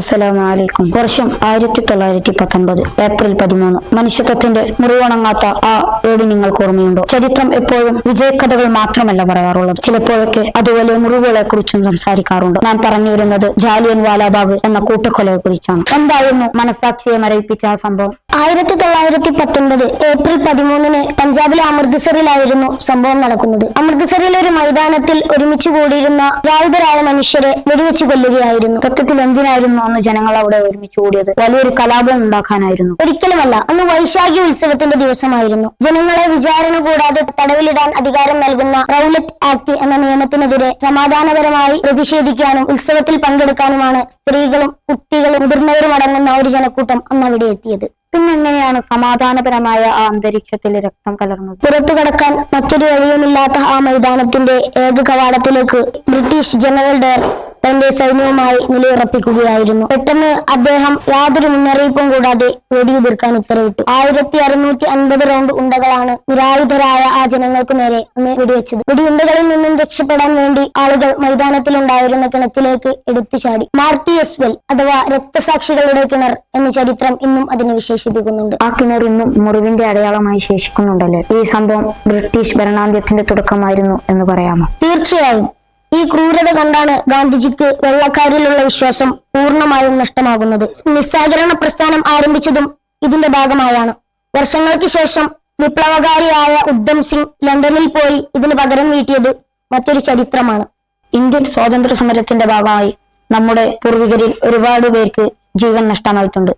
അസ്സലാമലൈക്കും. വർഷം 1919 ഏപ്രിൽ 13. മനുഷ്യത്വത്തിന്റെ മുറിവുണങ്ങാത്ത ആ ഏടി നിങ്ങൾക്ക് ഓർമ്മയുണ്ടോ? ചരിത്രം എപ്പോഴും വിജയകഥകൾ മാത്രമല്ല പറയാറുള്ളത്. ചിലപ്പോഴൊക്കെ അതുപോലെ മുറിവുകളെ കുറിച്ചും സംസാരിക്കാറുണ്ട്. ഞാൻ പറഞ്ഞു വരുന്നത് ജാലിയൻ വാലാബാഗ് എന്ന കൂട്ടക്കൊലയെ കുറിച്ചാണ്. എന്തായിരുന്നു മനസാക്ഷിയെ മരവിപ്പിച്ച ആ സംഭവം? 1919 ഏപ്രിൽ 13 പഞ്ചാബിലെ അമൃത്സറിലായിരുന്നു സംഭവം നടക്കുന്നത്. അമൃത്സറിലെ ഒരു മൈതാനത്തിൽ ഒരുമിച്ച് കൂടിയിരുന്ന നിരായുധരായ മനുഷ്യരെ വെടിവെച്ച് കൊല്ലുകയായിരുന്നു. സത്യത്തിൽ എന്തിനായിരുന്നു അന്ന് ജനങ്ങൾ അവിടെ ഒരുമിച്ച് കൂടിയത്? വലിയൊരു കലാപം ഉണ്ടാക്കാനായിരുന്നു? ഒരിക്കലുമല്ല. അന്ന് വൈശാഖി ഉത്സവത്തിന്റെ ദിവസമായിരുന്നു. ജനങ്ങളെ വിചാരണ കൂടാതെ തടവിലിടാൻ അധികാരം നൽകുന്ന റൗലറ്റ് ആക്ട് എന്ന നിയമത്തിനെതിരെ സമാധാനപരമായി പ്രതിഷേധിക്കാനും ഉത്സവത്തിൽ പങ്കെടുക്കാനുമാണ് സ്ത്രീകളും കുട്ടികളും മുതിർന്നവരും അടങ്ങുന്ന ഒരു ജനക്കൂട്ടം അന്ന് അവിടെ എത്തിയത്. പിന്നെങ്ങനെയാണ് സമാധാനപരമായ ആ അന്തരീക്ഷത്തിൽ രക്തം കലർന്നത്? പുറത്തു കടക്കാൻ മറ്റൊരു വഴിയുമില്ലാത്ത ആ മൈതാനത്തിന്റെ ഏക കവാടത്തിലേക്ക് ബ്രിട്ടീഷ് ജനറൽ ഡയർ തന്റെ സൈന്യവുമായി നിലയുറപ്പിക്കുകയായിരുന്നു. പെട്ടെന്ന് അദ്ദേഹം യാതൊരു മുന്നറിയിപ്പും കൂടാതെ വെടിയുതിർക്കാൻ ഉത്തരവിട്ടു. 1650 റൗണ്ട് ഉണ്ടകളാണ് നിരായുധരായ ആ ജനങ്ങൾക്ക് നേരെ അന്ന് വെടിവെച്ചത്. വെടിയുണ്ടകളിൽ നിന്നും രക്ഷപ്പെടാൻ വേണ്ടി ആളുകൾ മൈതാനത്തിലുണ്ടായിരുന്ന കിണറ്റിലേക്ക് എടുത്തു ചാടി. മാർട്ടി എസ്വെൽ അഥവാ രക്തസാക്ഷികളുടെ കിണർ എന്ന ചരിത്രം ഇന്നും അതിനെ വിശേഷിപ്പിക്കുന്നുണ്ട്. ആ കിണർ ഇന്നും മുറിവിന്റെ അടയാളമായി ശേഷിക്കുന്നുണ്ടല്ലേ? ഈ സംഭവം ബ്രിട്ടീഷ് ഭരണാന്ത്യത്തിന്റെ തുടക്കമായിരുന്നു എന്ന് പറയാമോ? തീർച്ചയായും. ഈ ക്രൂരത കണ്ടാണ് ഗാന്ധിജിക്ക് വെള്ളക്കാരിലുള്ള വിശ്വാസം പൂർണ്ണമായും നഷ്ടമാകുന്നത്. നിസ്സഹകരണ പ്രസ്ഥാനം ആരംഭിച്ചതും ഇതിന്റെ ഭാഗമായാണ്. വർഷങ്ങൾക്ക് ശേഷം വിപ്ലവകാരിയായ ഉദ്ധം സിംഗ് ലണ്ടനിൽ പോയി ഇതിന് പകരം വീട്ടിയത് മറ്റൊരു ചരിത്രമാണ്. ഇന്ത്യൻ സ്വാതന്ത്ര്യ സമരത്തിന്റെ ഭാഗമായി നമ്മുടെ പൂർവികരിൽ ഒരുപാട് പേർക്ക് ജീവൻ നഷ്ടമായിട്ടുണ്ട്.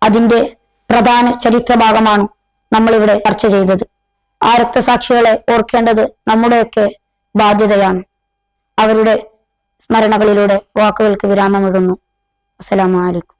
അതിന്റെ പ്രധാന ചരിത്ര ഭാഗമാണ് നമ്മളിവിടെ ചർച്ച ചെയ്തത്. ആ രക്തസാക്ഷികളെ ഓർക്കേണ്ടത് നമ്മുടെയൊക്കെ ബാധ്യതയാണ്. അവരുടെ സ്മരണകളിലൂടെ വാക്കുകൾക്ക് വിരാമമിടുന്നു. അസ്സലാമു അലൈക്കും.